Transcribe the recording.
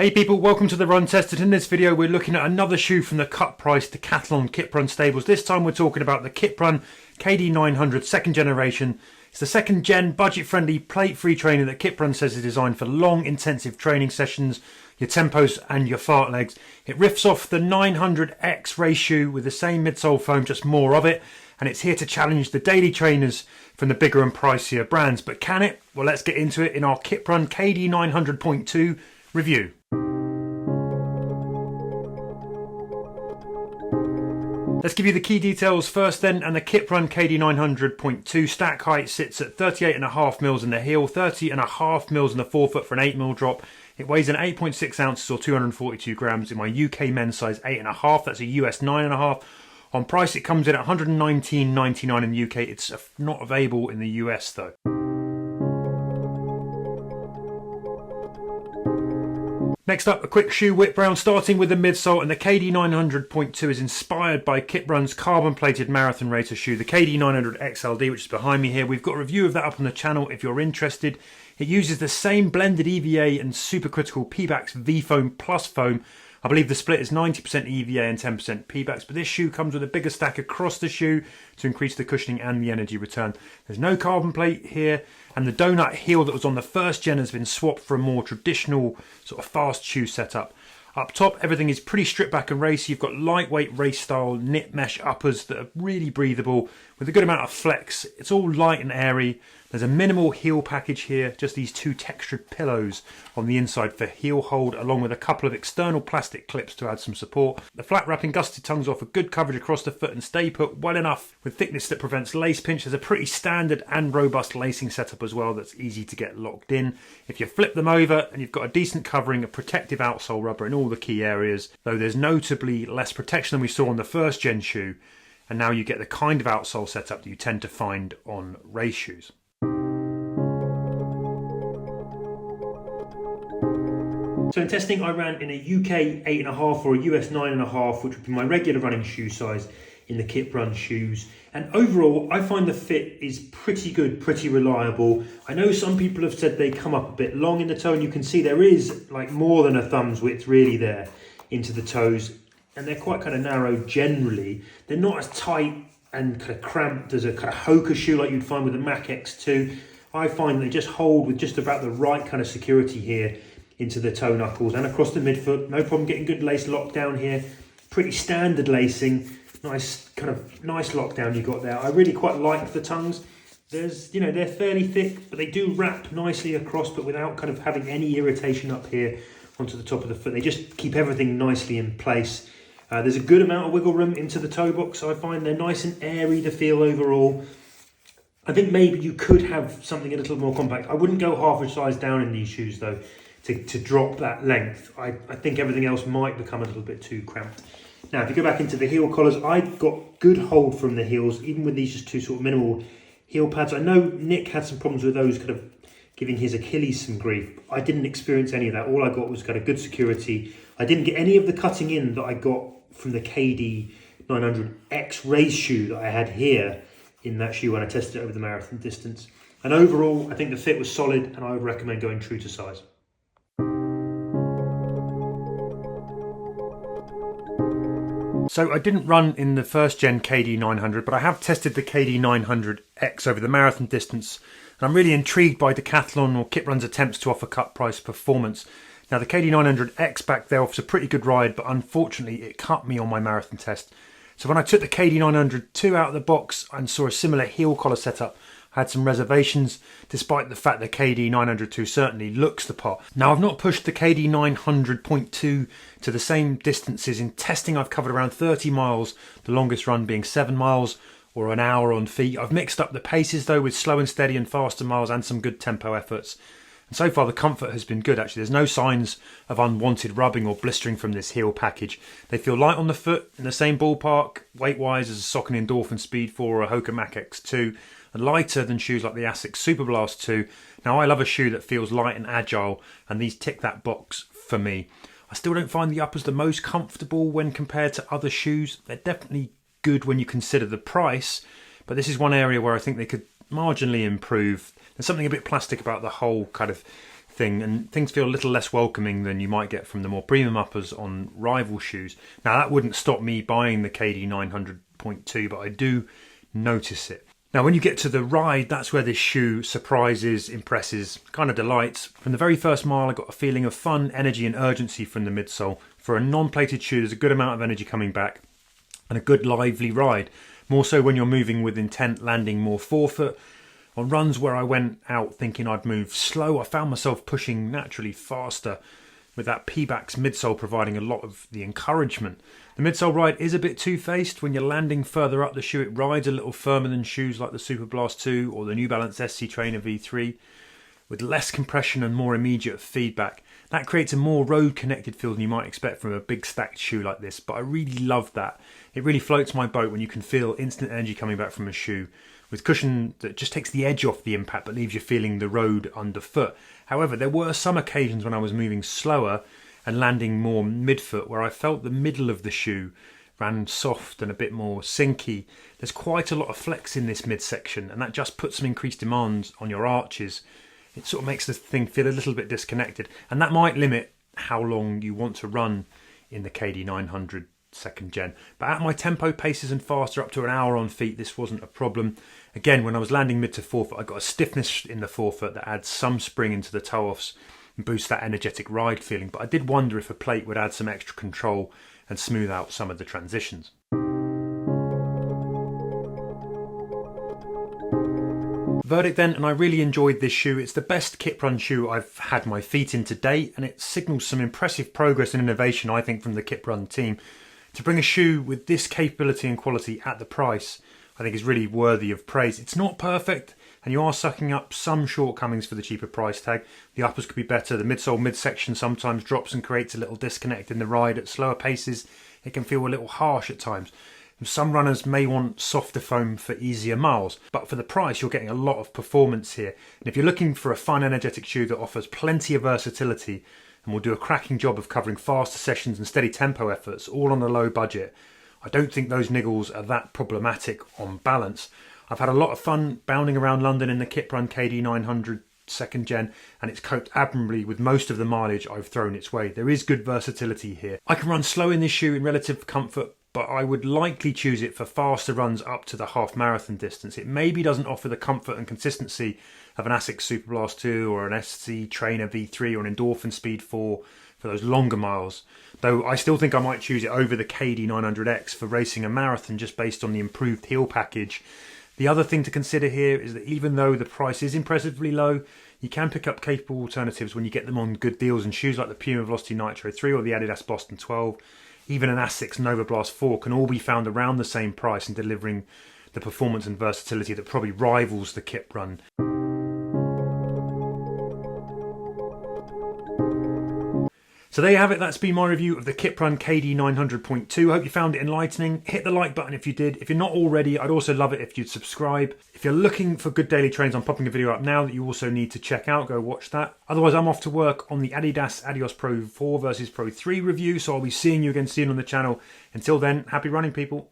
Hey people, welcome to the Run Tested. In this video we're looking at another shoe from the cut price Decathlon Kiprun stables. This time we're talking about the Kiprun KD900 second generation. It's the second gen budget friendly plate free trainer that Kiprun says is designed for long intensive training sessions, your tempos and your fartleks. It riffs off the 900X race shoe with the same midsole foam, just more of it, and it's here to challenge the daily trainers from the bigger and pricier brands. But can it? Well, let's get into it in our Kiprun KD900.2 review. Let's give you the key details first then, and the Kiprun KD900.2 stack height sits at 38.5 mils in the heel, 30.5 mils in the forefoot for an 8 mil drop. It weighs in 8.6 ounces or 242 grams in my UK men's size 8.5, that's a US 9.5. On price it comes in at $119.99 in the UK, it's not available in the US though. Next up, a quick shoe whipround, starting with the midsole, and the KD900.2 is inspired by Kiprun's carbon-plated marathon racer shoe, the KD900 XLD, which is behind me here. We've got a review of that up on the channel if you're interested. It uses the same blended EVA and supercritical Pebax V-foam plus foam. I believe the split is 90% EVA and 10% Pebax, but this shoe comes with a bigger stack across the shoe to increase the cushioning and the energy return. There's no carbon plate here, and the donut heel that was on the first gen has been swapped for a more traditional sort of fast shoe setup. Up top, everything is pretty stripped back and racy. You've got lightweight race style knit mesh uppers that are really breathable with a good amount of flex. It's all light and airy. There's a minimal heel package here, just these two textured pillows on the inside for heel hold, along with a couple of external plastic clips to add some support. The flat wrapping gusset tongues offer good coverage across the foot and stay put well enough with thickness that prevents lace pinch. There's a pretty standard and robust lacing setup as well that's easy to get locked in. If you flip them over, and you've got a decent covering of protective outsole rubber in all the key areas, though there's notably less protection than we saw on the first gen shoe, and now you get the kind of outsole setup that you tend to find on race shoes. So in testing, I ran in a UK 8.5 or a US 9.5, which would be my regular running shoe size in the Kiprun shoes. And overall, I find the fit is pretty good, pretty reliable. I know some people have said they come up a bit long in the toe, and you can see there is like more than a thumb's width really there into the toes. And they're quite kind of narrow generally. They're not as tight and kind of cramped as a kind of Hoka shoe like you'd find with a Mac X2. I find they just hold with just about the right kind of security here into the toe knuckles and across the midfoot. No problem getting good lace lockdown here. Pretty standard lacing. Nice lockdown you got there. I really quite like the tongues. There's, they're fairly thick, but they do wrap nicely across, but without kind of having any irritation up here onto the top of the foot. They just keep everything nicely in place. There's a good amount of wiggle room into the toe box. I find they're nice and airy to feel overall. I think maybe you could have something a little more compact. I wouldn't go half a size down in these shoes though, to drop that length. I think everything else might become a little bit too cramped. Now, if you go back into the heel collars, I got good hold from the heels, even with these just two sort of minimal heel pads. I know Nick had some problems with those, kind of giving his Achilles some grief. I didn't experience any of that. All I got was kind of good security. I didn't get any of the cutting in that I got from the KD900X race shoe that I had here in that shoe when I tested it over the marathon distance. And overall, I think the fit was solid, and I would recommend going true to size. So I didn't run in the first gen KD900, but I have tested the KD900X over the marathon distance, and I'm really intrigued by Decathlon or Kiprun's attempts to offer cut price performance. Now the KD900X back there offers a pretty good ride, but unfortunately it cut me on my marathon test. So when I took the KD900-2 out of the box and saw a similar heel collar setup, I had some reservations, despite the fact the KD900-2 certainly looks the part. Now, I've not pushed the KD900.2 to the same distances. In testing, I've covered around 30 miles, the longest run being 7 miles or an hour on feet. I've mixed up the paces though with slow and steady and faster miles and some good tempo efforts. And so far the comfort has been good actually. There's no signs of unwanted rubbing or blistering from this heel package. They feel light on the foot, in the same ballpark, weight-wise as a Saucony Endorphin Speed 4 or a Hoka Mac X2. And lighter than shoes like the Asics Superblast 2. Now I love a shoe that feels light and agile, and these tick that box for me. I still don't find the uppers the most comfortable when compared to other shoes. They're definitely good when you consider the price, but this is one area where I think they could marginally improve. There's something a bit plastic about the whole kind of thing, and things feel a little less welcoming than you might get from the more premium uppers on rival shoes. Now that wouldn't stop me buying the KD900.2, but I do notice it. Now when you get to the ride, that's where this shoe surprises, impresses, kind of delights. From the very first mile I got a feeling of fun, energy and urgency from the midsole. For a non-plated shoe there's a good amount of energy coming back and a good lively ride. More so when you're moving with intent, landing more forefoot. On runs where I went out thinking I'd move slow, I found myself pushing naturally faster, with that Pebax midsole providing a lot of the encouragement. The midsole ride is a bit two-faced. When you're landing further up the shoe, it rides a little firmer than shoes like the Superblast 2 or the New Balance SC Trainer V3, with less compression and more immediate feedback. That creates a more road-connected feel than you might expect from a big stacked shoe like this, but I really love that. It really floats my boat when you can feel instant energy coming back from a shoe, with cushion that just takes the edge off the impact but leaves you feeling the road underfoot. However, there were some occasions when I was moving slower and landing more midfoot where I felt the middle of the shoe ran soft and a bit more sinky. There's quite a lot of flex in this midsection, and that just puts some increased demands on your arches. It sort of makes the thing feel a little bit disconnected, and that might limit how long you want to run in the KD900 second gen. But at my tempo paces and faster, up to an hour on feet, this wasn't a problem. Again, when I was landing mid to forefoot, I got a stiffness in the forefoot that adds some spring into the toe-offs and boosts that energetic ride feeling. But I did wonder if a plate would add some extra control and smooth out some of the transitions. Verdict then, and I really enjoyed this shoe. It's the best Kiprun shoe I've had my feet in to date, and it signals some impressive progress and innovation, I think, from the Kiprun team. To bring a shoe with this capability and quality at the price, I think is really worthy of praise. It's not perfect, and you are sucking up some shortcomings for the cheaper price tag. The uppers could be better, the midsole midsection sometimes drops and creates a little disconnect in the ride. At slower paces, it can feel a little harsh at times. Some runners may want softer foam for easier miles, but for the price you're getting a lot of performance here. And if you're looking for a fun, energetic shoe that offers plenty of versatility and will do a cracking job of covering faster sessions and steady tempo efforts, all on a low budget, I don't think those niggles are that problematic on balance. I've had a lot of fun bounding around London in the Kiprun KD900 second gen, and it's coped admirably with most of the mileage I've thrown its way. There is good versatility here. I can run slow in this shoe in relative comfort, but I would likely choose it for faster runs up to the half marathon distance. It maybe doesn't offer the comfort and consistency of an Asics Superblast 2 or an SC Trainer V3 or an Endorphin Speed 4 for those longer miles, though I still think I might choose it over the KD900X for racing a marathon just based on the improved heel package. The other thing to consider here is that even though the price is impressively low, you can pick up capable alternatives when you get them on good deals, and shoes like the Puma Velocity Nitro 3 or the Adidas Boston 12, even an Asics Nova Blast 4 can all be found around the same price and delivering the performance and versatility that probably rivals the Kiprun. So there you have it, that's been my review of the Kiprun KD900.2. I hope you found it enlightening. Hit the like button if you did. If you're not already, I'd also love it if you'd subscribe. If you're looking for good daily trains, I'm popping a video up now that you also need to check out. Go watch that. Otherwise, I'm off to work on the Adidas Adios Pro 4 versus Pro 3 review, so I'll be seeing you again soon on the channel. Until then, happy running, people.